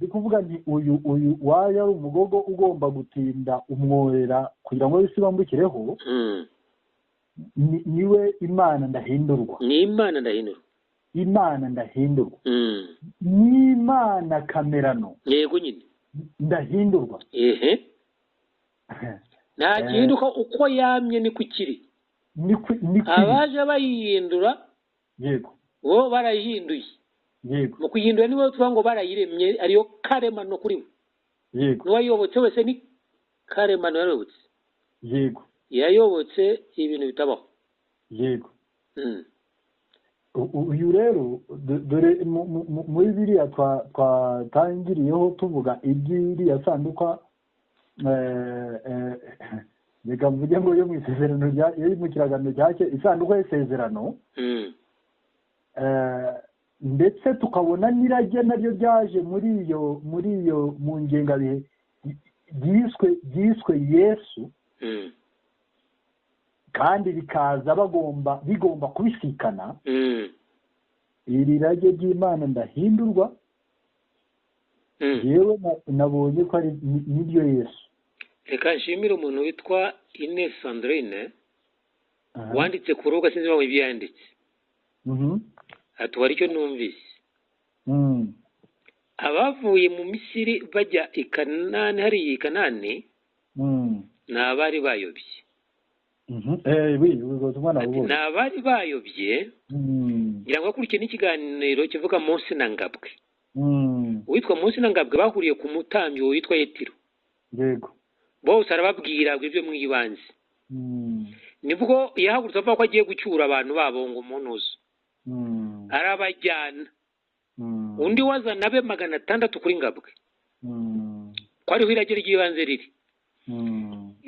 bikuvuga nti uyu waya ari umugogo ugomba gutinda umworera kugira ngo bisi bambukireho. Niwe Imana ndahindurwa. Ni Imana ndahindurwa. Imana ndahindurwa. Ni Imana kamerano. Yego nyine. Ndahindurwa. Nta gihinduka uko yamye ni kukiri. Abaje bayihindura. Yego. Bo barayihinduye. Yego. Mu kuyihindura nibo tuvuga ngo barayiremye, ariyo karemano kuri we. Yego. N'uwayobotse wese ni karemano yarobotse. Yego. Yayobotse ibintu bitabaho. Yego. Uyu rero dore muri biriya twatangiriyeho tuvuga iby'iriya sanduka, reka mvuge ngo yo mu isezerano yo mu kiragano cyake, isanduka y'isezerano. Ndetse tukabona n'irage naryo ryaje muri iyo mu ngengabihe ryiswe Yesu. Kandi bikaza bigomba kubisikana. Iri rage ry'Imana ndahindurwa, yewe nabonye ko ari niryo Yesu. Reka nshimire umuntu witwa Ines Sandrine wanditse ku rubuga, sinzi bawe ibyo yanditse. Atuwari cyo numvise. Abavuye mu Misiri bajya i Kanani, hari i Kanani, n'abari bayobye. N'abari bayobye, ngira ngo akurikiye n'ikiganiro kivuga munsi na ngabwe. Uwitwa munsi na ngabwe bahuriye ku mutambyi witwa Yetiro. Yego. Bose arababwira ibyo mwibanze. Nibwo yahagurutse avuga ko agiye gucyura abantu babo ngo munuzo. arabajyana undi wazana abe 600 kuri ngabwe ko ariho irage ry'ibanze riri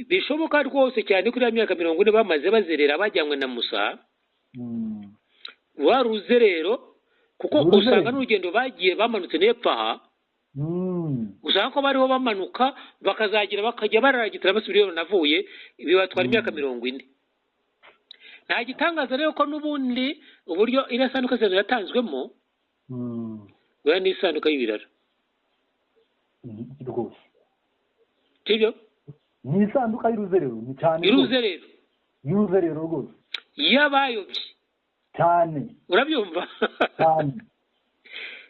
bishoboka rwose cyane kuri ya myaka 40 bamaze bazerera bajyanywe na Musa waruze rero kuko usanga n'urugendo bagiye bamanutse n'epfaha usanga ko bariho bamanuka bakazagira bakajya bararagitira basubiriyo navuye bibatwara imyaka 40 nta gitangaza rero ko n'ubundi uburyo irasanduka sezerano yatanzwemo bwa n'isanduka y'ibirara rwose sibyo ni isanduka y'uruzerero ni cyane y'uruzerero rwose yabayobye cyane urabyumva cyane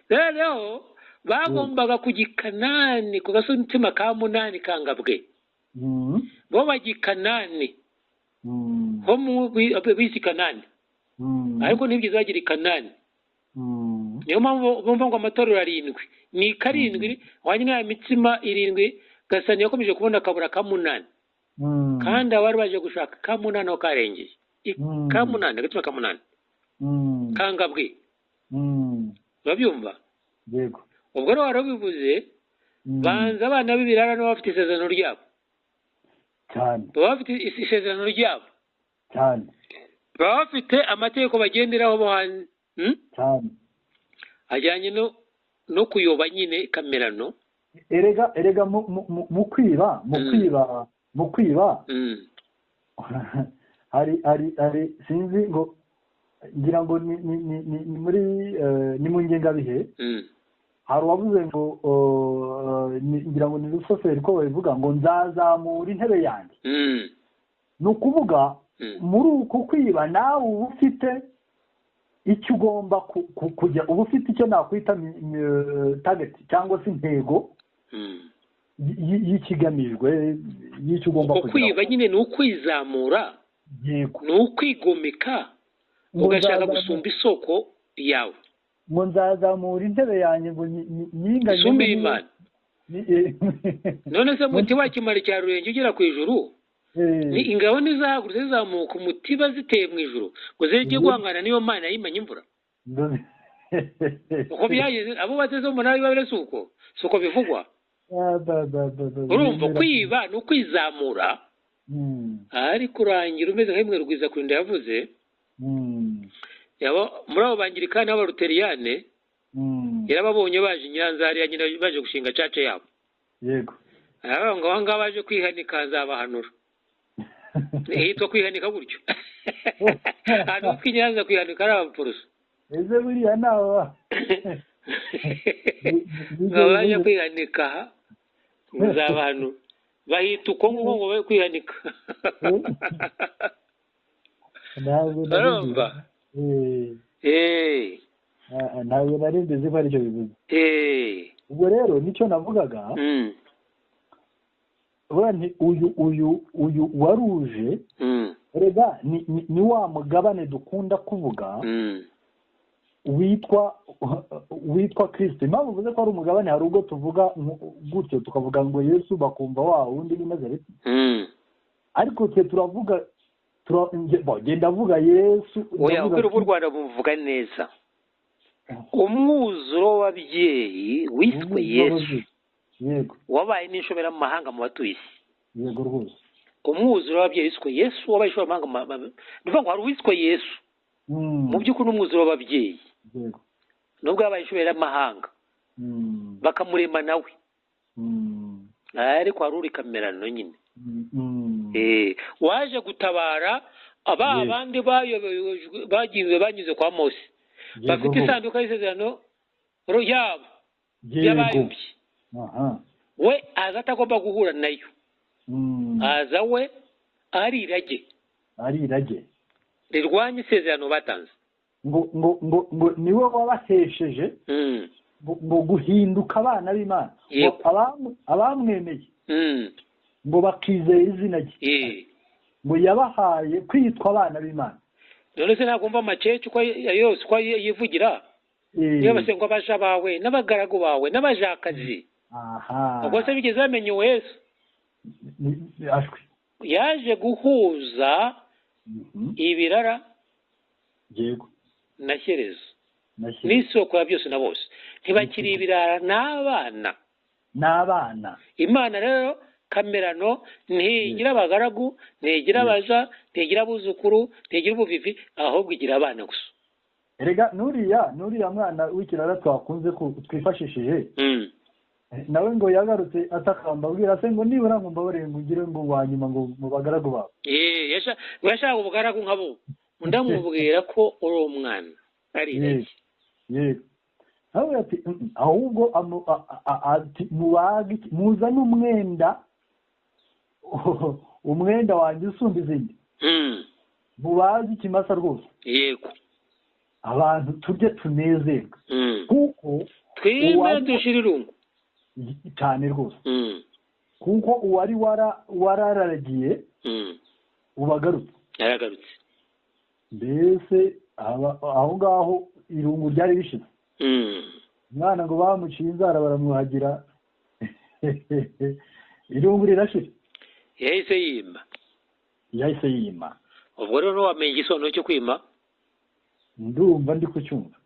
rero bagombaga kugikanani ku gasotima ka munani kangabwe bo bagikanani ho mu bisi kanani ariko ntibyiza bagira ikanani niyo mpamvu bumva ngo amatorero 7 ni 7 wanyine ya mitsima 7 gasani yakomeje kubona kabura ka munani kandi abari baje gushaka ka munani aho karengeye ka munani agatima ka munani kangabwe urabyumva yego ubwo rero warabivuze banza abana b'ibirara no bafite isezerano ryabo cyane bafite isezerano ryabo cyane bafite amategeko bagenderaho bo hanze cyane ajyanye no kuyoba nyine kamerano erega mu kwiba hari sinzi ngo ngira ngo ni muri ni mu ngengabihe hari uwavuze ngo ngira ngo ni rusoferi ko babivuga ngo nzazamura intebe yanjye ni ukuvuga muri uku kwiba nawe uba ufite icyo ugomba kujya uba ufite icyo nakwita target cyangwa se intego y'ikigamijwe y'icyo ugomba kugeraho kwiba nyine ni ukwizamura ni ukwigomeka ugashaka gusumba isoko yawe ngo nzazamura intebe yanjye ngo nyinganye isumbire Imana none se muti wakimara cya rurenge ugera ku ijuru ni ingabo nizahagurutse zizamuka umutiba ziteye mu ijuru ngo zege guhangana niyo Mana yimanye imvura uko byageze abo bateze mu nabi babere suko bivugwa urumva kwiba no kwizamura ariko urangira umeze nk'imwe rugwiza kurinda yavuze muri abo bangirikani n'abaruteriyane yarababonye baje Nyanza hariya nyine baje gushinga caca yabo yego ngo abangaba baje kwihanika nzabahanura hitwa kwihanika gutyo hano tw'Inyanza kwihanika ari abapfurusa ese buriya nawa baje kwihanika nzabahanura bahita uko ngo baje kwihanika urumva ntabwo nari mbizi ko aricyo bivuze ubwo rero nicyo navugaga uyu waruje rega ni wa mugabane dukunda kuvuga witwa Kristo impamvu uvuze ko ari umugabane hari ubwo tuvuga gutyo tukavuga ngo Yesu bakumva wa wundi w'i Nazareti ariko twe turavuga genda avuga Yesu oya ubwo u Rwanda buvuga neza umwuzuro w'ababyeyi wiswe Yesu yego wabaye n'inshobera mu mahanga mu batuye isi yego rwose umwuzuro w'ababyeyi wiswe Yesu wabaye inshobera mu mahanga ndivuga ngo hari uwiswe Yesu mu by'ukuri n'umwuzuro w'ababyeyi yego nubwo yabaye inshobera amahanga bakamurema nawe ariko hari uri kamerano nyine waje gutabara abandi bagiye banyuze kwa Mose bafite isanduka y'isezerano yabo y'abayobye we aza atagomba guhura nayo aza we ari irage rirwanya isezerano batanze ngo niwe wabahesheje ngo guhinduka abana b'Imana abamwemeye ngo bakizeye izina rye ngo yabahaye kwitwa abana b'Imana none se nagomba amacece uko yose uko yivugira niyo basengwa abasha bawe n'abagaragu bawe n'abajakazi ubwo se bigeze bamenye Yesu yaje guhuza ibirara yego na Shyerezo n'isoko ya byose na bose ntibakiri ibirara n'abana Imana rero kamerano ntigira abagaragu ntigira abaja ntigira abuzukuru ntigira ubuvivi ahubwo igira abana gusa erega nuriya mwana w'ikirara twakunze twifashishije nawe ngo yagarutse atakamba abwira se ngo nibura ngo mbabarire ngo ugire ngo wanyuma ngo mu bagaragu bawe yashaka ubugaragu nk'abo ndamubwira ko uri umwana ari yego ati ahubwo ati muzane umwenda wanjye usumba izindi mubaze ikimasa rwose yego abantu turye tunezerwe kuko twime dushira irungu cyane rwose kuko uwari wararagiye ubagarutse yaragarutse mbese aho ngaho irungu ryari rishize umwana ngo bamuciye inzara baramwuhagira irungu rirashira yahise yima ubwo rero ntiwamenye igisobanuro cyo kwima ndumva ndi kucyumva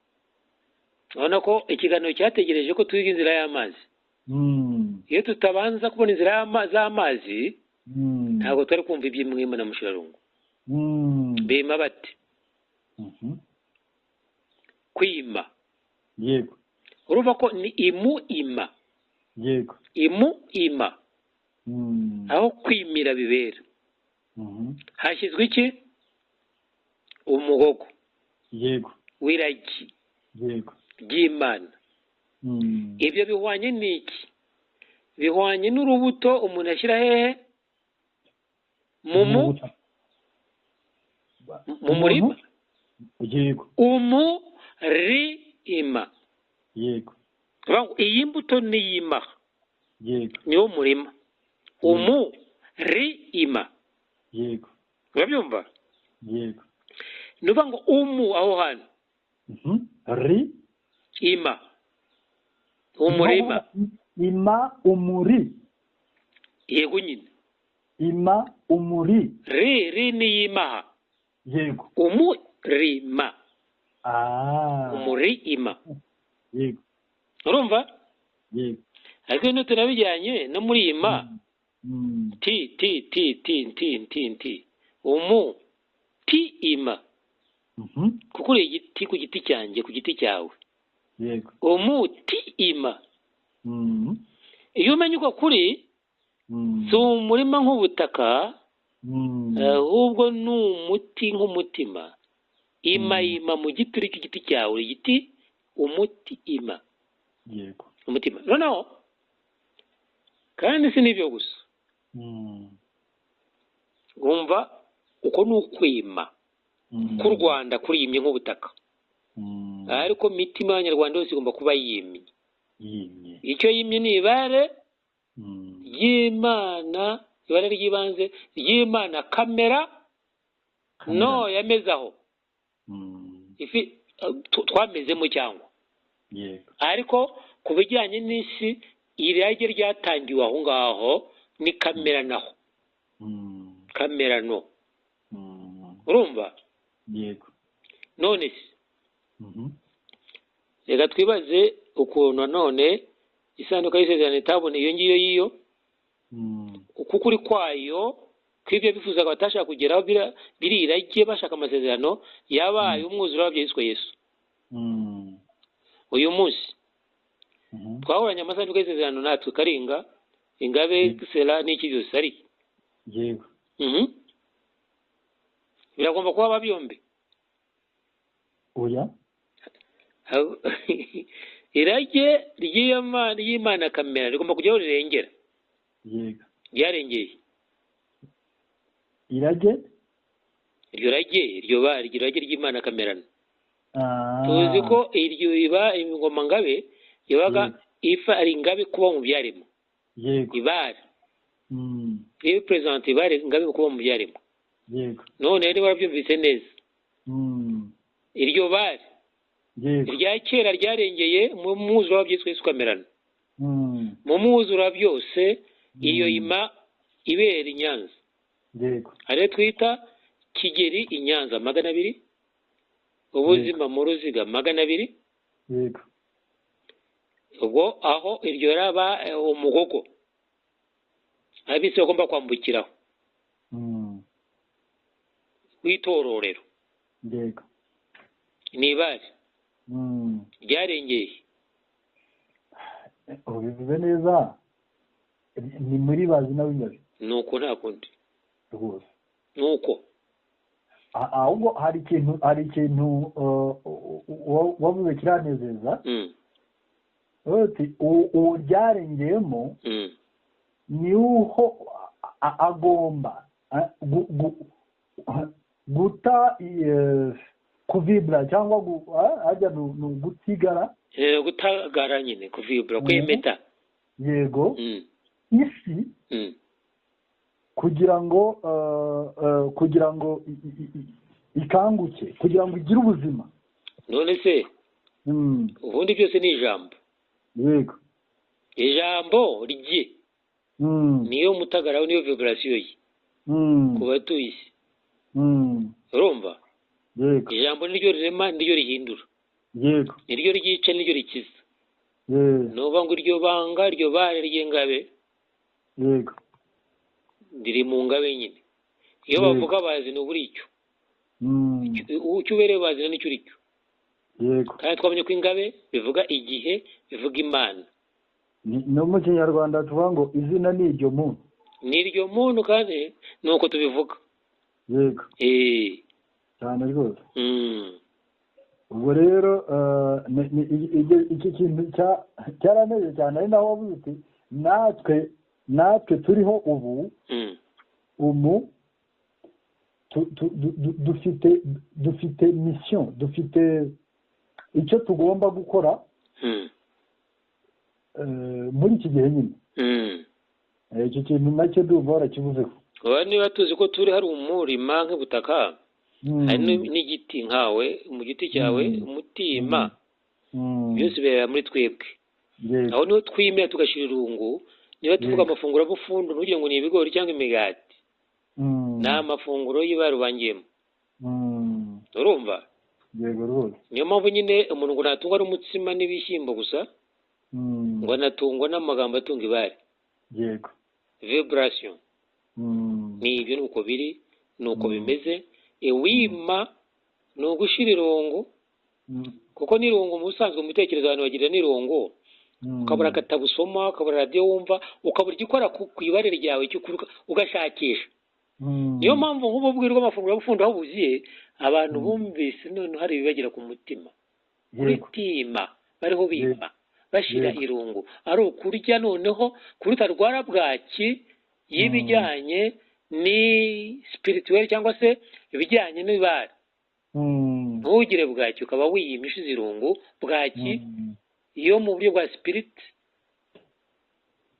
urabona ko ikiganiro cyategereje ko twiga inzira y'amazi iyo tutabanza kubona inzira z'amazi ntabwo turi kumva iby'imwima na mushirarungu bima bati kwima yego urumva ko ni ima yego ima aho kwimira bibera hashyizwe iki umugogo yego w'iragi yego ry'Imana ibyo bihwanye n'iki bihwanye n'urubuto umuntu ashyira hehe mu murima yego umurima yego iyi mbuto ni iy'ima yego niwo murima umurima yego urabyumva yego ni ukuvuga ngo aho hantu ima umurima umuri yego nyine ima umuri ri ni iyimaha yego umurima umurima yego urumva yego ariko ino turabijyanye no muri ima ti ima kuko uri igiti ku giti cyanjye ku giti cyawe yego umuti ima iyo umenya uko kuri si umurima nk'ubutaka ahubwo ni umuti nk'umutima ima mu giti uri ku giti cyawe igiti umuti ima yego umutima noneho kandi si n'ibyo gusa wumva uko ni ukwima k'u Rwanda kuriyimye nk'ubutaka ariko imitima y'abanyarwanda yose igomba kuba yimye icyo yimye ni ibare ry'Imana ibare ry'ibanze ry'Imana kamera no yamezaho ifi twamezemo cyangwa ariko ku bijyanye n'isi irage ryatangiwe aho ngaho ni kamera naho kamera no urumva yego none se reka twibaze ukuntu nanone isanduka y'isezerano itabona iyo ngiyo yiyo kuko uri kwayo kw'ibyo bifuzaga batashaka kugeraho biri irage bashaka amasezerano yabaye umwuzure w'abyiswe Yesu uyu munsi twahoranye amasanduka y'isezerano natwe Karinga Ingabe Sera n'iki byose ari yego biragomba kuba byombi oya irage ry'Imana kamera rigomba kujyaho rirengera yego ryarengeye irage iryo rage ry'Imana kamerano tuzi ko iryo iba ingoma ngabe yabaga ifa ari ingabe kuba mu byarimo yego ibare iyo president ibare ingabe kuba mu byarimo yego none rero barabyumvise neza iryo bare irya kera ryarengeye mu mwuzura w'abyiswe Yesu kamerano mu mwuzura byose iyo ima ibera Inyanza yego ari twita Kigeri Inyanza 200 ubuzima mu ruziga 200. yego ubwo aho iryo raba umugogo abisi bagomba kwambukiraho witororero yego nibari ryarengeye ubivuze neza ni muri bazi na w'ingabe nuko nta kundi rwose nuko ahubwo hari ikintu wavuze kiranezeza ati uwo ryarengeyemo ni uho agomba guta kuvibra cyangwa ajya gutigara gutagara nyine kuvibra kwemeta yego isi kugira ngo ikanguke kugira ngo igire ubuzima none se ubundi byose ni ijambo yego ijambo rye niyo mutagaraho niyo vibration ye ku batuye isi urumva yego ijambo niryo rirema niryo rihindura yego niryo ryica niryo rikiza nuba ngo iryo banga iryo bare ry'ingabe yego ndiri mu ngabe nyine iyo bavuga bazi no buri icyo ucyo ubereye bazi n'icyo uri cyo yego kandi twamenye ko ingabe bivuga igihe bivuga Imana no mu Kinyarwanda tuvuga ngo izina ni iryo muntu ni iryo muntu kandi nuko tubivuga yego cyane rwose ubwo rero iki kintu cyaraneze cyane ari naho wavuze uti natwe turiho ubu dufite mission dufite icyo tugomba gukora muri iki gihe nyine icyo kintu nacyo ndumva warakivuzeho niba tuzi ko turi hari umurima nk'ubutaka hari n'igiti nkawe mu giti cyawe umutima byose bireba muri twebwe aho niho twimera tugashyira irungu niba tuvuga amafunguro abufundu ntugire ngo ni ibigori cyangwa imigati ni amafunguro y'ibara rubangiyemo urumva yego rwose niyo mpamvu nyine umuntu ngo natungwa n'umutsima n'ibishyimbo gusa ngo anatungwa n'amagambo atunga ibare yego vibration ni ibyo nuko biri nuko bimeze wima ni ugushyira irungu kuko n'irungu mu busanzwe mu bitekerezo abantu bagira n'irungu ukabura agatabo usoma ukabura radiyo wumva ukabura igikora ku ibare ryawe ugashakisha niyo mpamvu nk'ubu bwirwa amafunguro y'ubufundo aho buziye abantu bumvise none hari ibibagira ku mutima kuritima bariho bima bashyira irungu ari ukurya noneho kurutarwara bwaki y'ibijyanye ni spirituel cyangwa se ibijyanye n'ibara ntugire bwaki ukaba wiyimishiza irungu bwaki iyo mu buryo bwa spirit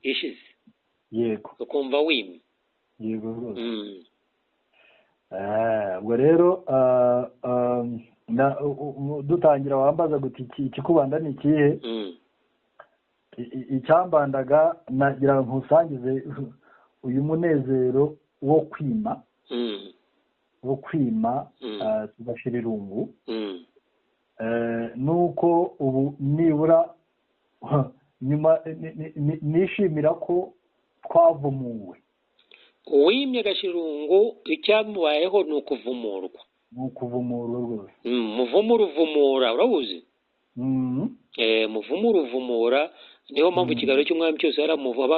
ishize yego ukumva wimye yego rwose ubwo rero dutangira wambaza guti ikikubanda ni ikihe icyambandaga nagira ngo nkusangize uyu munezero wo kwima tugashyira irungu nuko ubu nibura nyuma nishimira ko twavumuwe uwimye agashyira irungu icyamubayeho ni ukuvumurwa rwose muvumu uruvumura urabuzi muvumu uruvumura niyo mpamvu ikiganiro cy'umwami cyose hari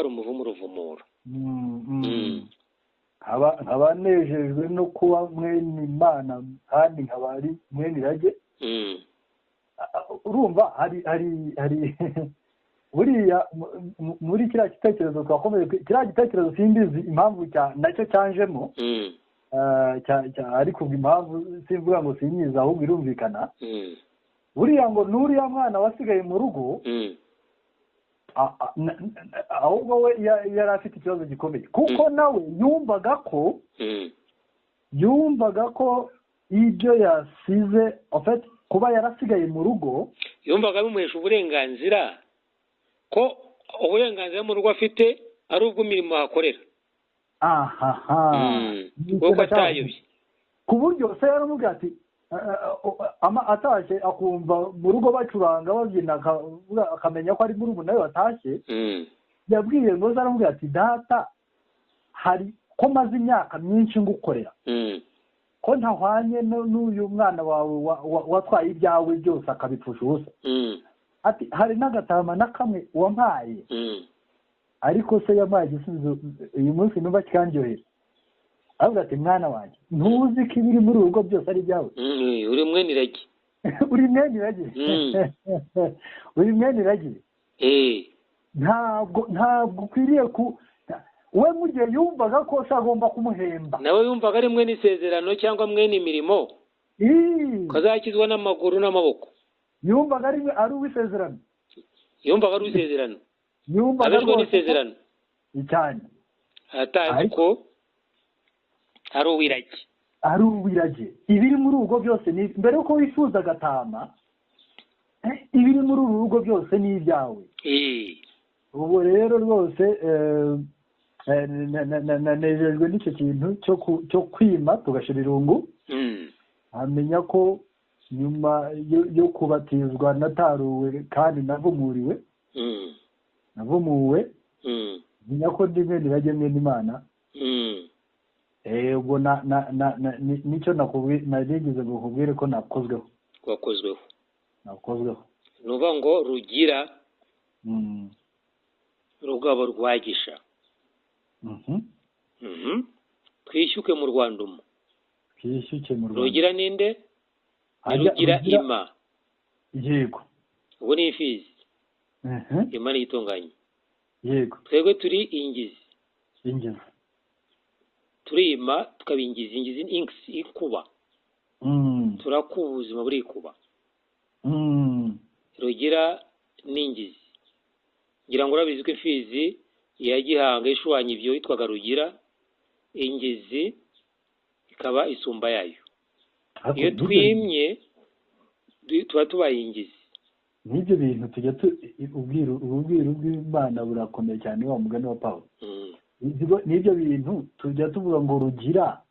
umuvumu uruvumura nkaba nejejwe no kuba mwene Imana kandi nkaba ari mwene irage urumva hari buriya muri kiriya gitekerezo twakomeye kiriya gitekerezo simbizi impamvu nacyo cyanjemo ariko impamvu simvuga ngo sinyiza ahubwo irumvikana buriya ngo n'uriya mwana wasigaye mu rugo ahubwo we yari afite ikibazo gikomeye kuko nawe yumvaga ko ibyo yasize kuba yarasigaye mu rugo yumvaga bimuhesha uburenganzira ko uburenganzira mu rugo afite ari ubw'imirimo ahakorera kuko atayobye ku buryo se yaramubwira ati atashye akumva mu rugo bacuranga babyina akamenya ko ari muri ubu nawe watashye yabwiye ngo zaramubwira ati data hari ko maze imyaka myinshi ngukorera ko ntahwanye n'uyu mwana wawe watwaye ibyawe byose akabipfusha ubusa ati hari n'agatama na kamwe wampaye ariko se yampaye igisubizo uyu munsi numva kikanjyohera avuga ati mwana wanjye ntuzi ko ibiri muri urugo byose ari ibyawe uri mwene irage uri mwene irage uri mwene irage ntabwo ukwiriye we mu gihe yumvaga ko agomba kumuhemba nawe yumvaga ari mwene isezerano cyangwa mwene imirimo ko azakizwa n'amaguru n'amaboko yumvaga ari uw'isezerano yumvaga ari uw'isezerano abejwe n'isezerano cyane atazi ko ari uw'irage ari uw'irage ibiri muri urwo byose ni mbere yuko wifuza agatama ibiri muri uru rugo byose ni ibyawe ubu rero rwose nejejwe n'icyo kintu cyo kwima tugashira irungu amenya ko nyuma yo kubatizwa nataruwe kandi navumuwe menya ko ndi mwene irage mwene Imana ubwo nicyo narigize ngo nkubwire ko nakozweho ni uvuga ngo rugira rugabo rwagisha twishyuke mu Rwanda rugira ninde rugira ima yego ubu ni imfizi ima ni itunganye yego twebwe turi ingizi turima tukaba ingizi ikuba turakuba ubuzima burikuba rugira n'ingizi ngira ngo urabizi ko imfizi ya Gihanga ishwanya ibyo yitwaga rugira ingizi ikaba isumba yayo iyo twimye tuba tubaye ingizi n'ibyo bintu tujya ubwiru bw'Imana burakomeye cyane wa mugani wa Pawulo n'ibyo bintu tujya tuvuga ngo rugira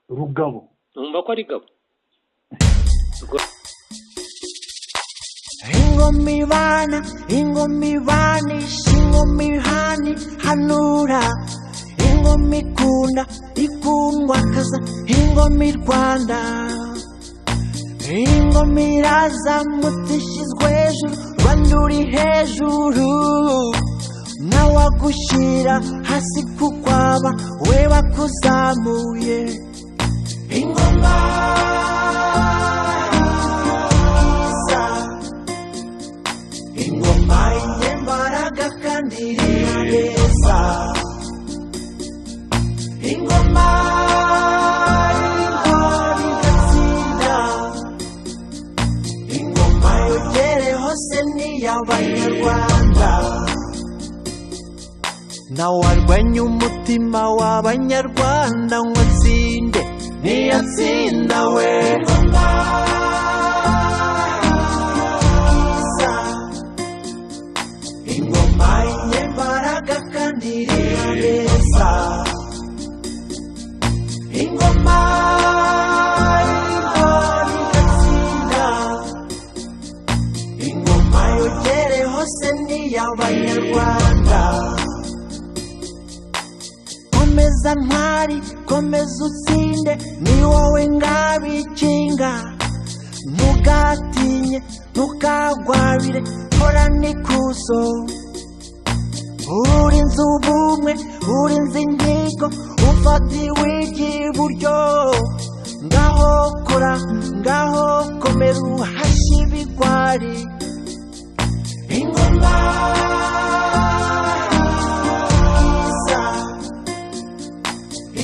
rugabo numva ko ari gabo ingoma ibanisha ingoma ihani hanura ingoma ikundwa kaza ingoma Rwanda ingoma irazamuta ishyizwe hejuru Rwanda uri hejuru nawe agushyira hasi kukwaba we bakuzamuye ingoma ingoma inyembaraga kandi iriheza ingoma igatsinda ingoma yogere hose ni iy'Abanyarwanda nawe warwanya umutima w'Abanyarwanda ngo atsinde ntiyatsinda we ingoma inyembaraga kandi iriheza ingoma igatsinda ingoma yogere hose ni iy'Abanyarwanda komeza ntwari komeza utsinde ni wowe ngabikinga ntugatinye ntukagwabire horana ikuzo urinze ubumwe urinze inyigo ufatiwe iburyo ngaho kora ngaho komera uhashye ibigwari ingoma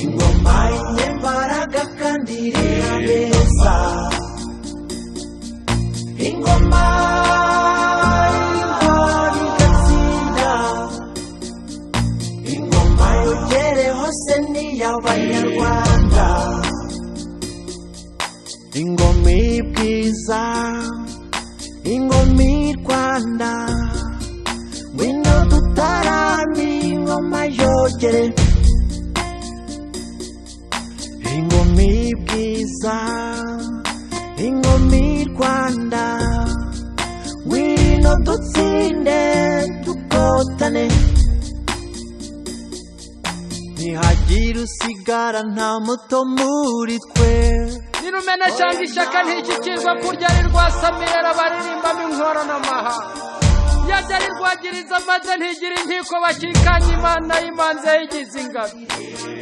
ingoma inyembaraga kandi iriheza ingoma igatsinda ingoma yogere hose ni iy'Abanyarwanda ingoma ibwiza ingoma Rwanda ngwino dutaramye ingoma yogere ingoma ingoma bwiza ingoma Rwanda ngwino dutsinde dukotane ntihagire usigara nta muto muri twe nirumena cyangwa ishyaka ntishyikirwa kurya ari rwasamira baririmbamo inkoranamahanga yajya ari rwagiriza maze ntigira inkiko bakikanye Imana y'imanza yigize ingabo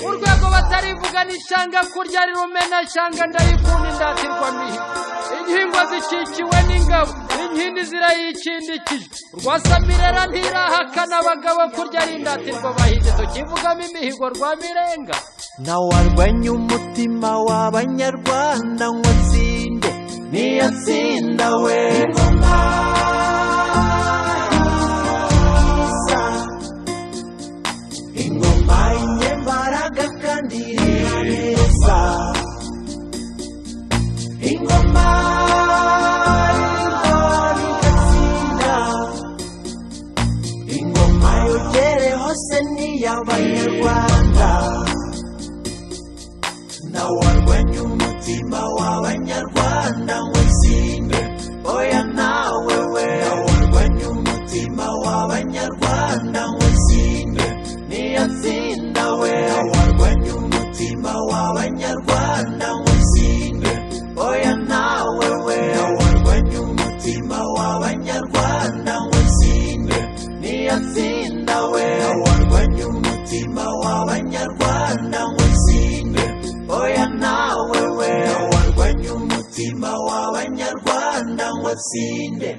urwego batarivuga n'ishyanga kurya ari rumena cyangwa ndayikunda indatirwa mihigo inkingo zikikiwe n'ingabo inkindi zirayikindikije rwasamirera ntirahakana abagabo kurya ari indatirwa bahize tukivugamo imihigo rwa mirenga nawarwanya umutima w'abanyarwanda ngo atsinde niyatsinda we ingoma inyembaraga kandi neza ingoma igatsinda ingoma yogere hose niy'abanyarwanda nawarwanya umutima w'abanyarwanda ngo atsinde oya nawe we nawarwanya umutima w'abanyarwanda ngo atsinde niyatsinda we nawarwanya umutima w'abanyarwanda ngo atsinde oya nawe we nawarwanya umutima w'abanyarwanda ngo atsinde niyatsinda we nawarwanya umutima w'abanyarwanda ngo atsinde oya nawe we nawarwanya umutima w'abanyarwanda ngo atsinde